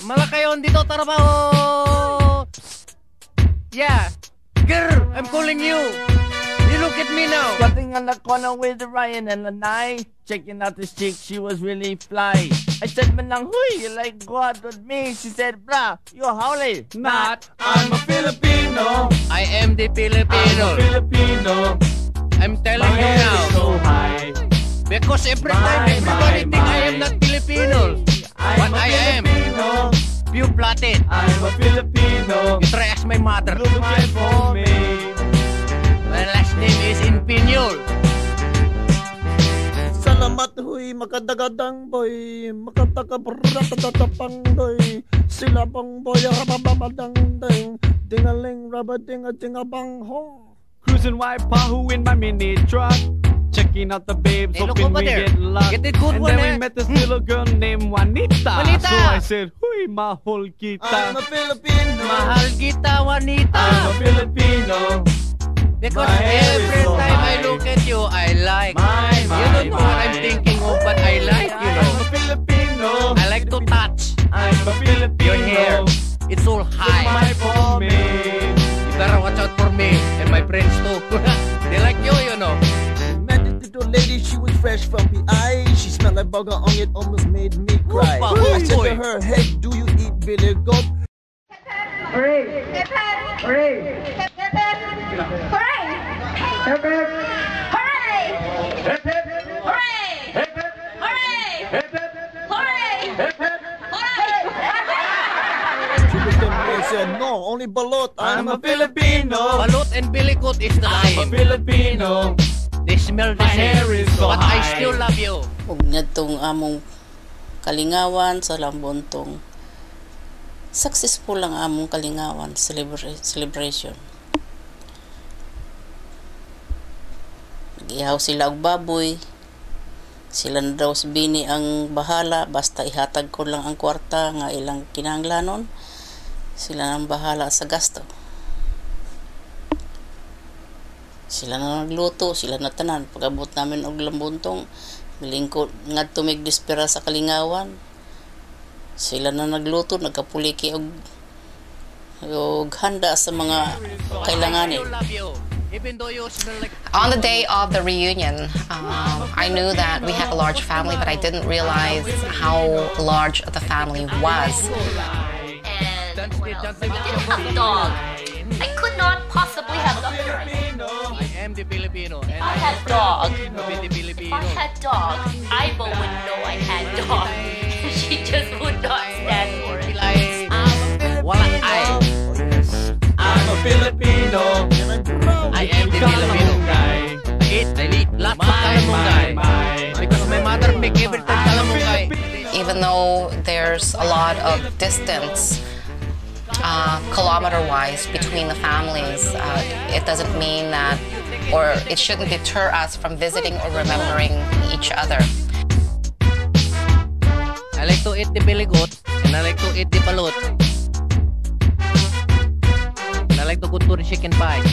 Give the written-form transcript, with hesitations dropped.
Malakayon dito trabaho. Yeah. Girl, I'm calling you. You look at me now. Squatting on the corner with Ryan and Lanai. Checking out this chick, she was really fly. I said, Manang, huy, you like go out with me? She said, brah, you're howly. Not, I'm a Filipino. I am the Filipino. I'm a Filipino. I'm telling My you head now. is so high. Because every time everybody think I am not Filipino. But I am. Pew-platted. I'm a Filipino. You try ask my mother. Look at for me. My last name is Inpinyol. Salamat huy, makadagadang boy, makatakabratatapang boy, sila pang boy, rabababadang ding, dingaling rabadinga-dingabang ho. Cruising white Pahu in my mini truck. Checking out the babes, Hey, look hoping over we there. get luck. Get it good and one, then we eh? met this little girl named Juanita. Juanita! So I said, huy, mahal kita. I'm a Filipino. Mahal kita, Juanita. I'm a Filipino. Because My hair is every so time I high. look at you, I like. My, You don't know what I'm thinking of, but I like, you I'm know. a Filipino. I like to touch I'm a Filipino. your hair. It's all high. My for me. You better watch out for me and my friends too. They like you know. Met this little lady, she was fresh from PI. She smelled like burger on it, almost made me cry. Opa, I said boy. to her, hey, do you eat Billy Goat? Hooray! Hip hip! Hooray! Hip hip! Hooray! Hip hip! Hooray! Hip, hip. Hooray! Hip, hip. Hooray! Hip, hip. Hooray! Hip, hip. Hooray! She looked at me and said, no, only balot. I'm a Filipino. Balot and bilikot is the I'm a same. Filipino. They smell the My same. hair is so But I high. still love you. Ug ngadtong among kalingawan sa Lambontong. Successful ang among kalingawan celebration. Nag-ihaw sila og baboy. Sila na daw si Bini ang bahala, basta ihatag ko lang ang kwarta nga ilang kinahanglanon. Sila nang bahala sa gasto. Sila na nagluto, sila na tanan. Pag-abot namin og Lambontong, lingkod ngadto mig dispera sa kalingawan. Sila na nagluto, nagkapuliki og handa sa mga kailanganin. I still love you. Even though you smell like... On the day of the reunion, I knew that we had a large family, but I didn't realize how large the family was. And we didn't have a dog. I could not possibly have a dog. I am the Filipino. And I had a dog. to be the If Filipino. I had dog, Ivo would know I had dog. She just would not stand for it. Wala ay. I'm a Filipino. I am the Filipino. Eat, lahat kalamungay. Because my mother make every time kalamungay. Even though there's a lot of distance, kilometer-wise, between the families, it doesn't mean that, or it shouldn't deter us from visiting or remembering each other. I like to eat the bilikot and I like to eat the balot. And I like to go to the chicken pie.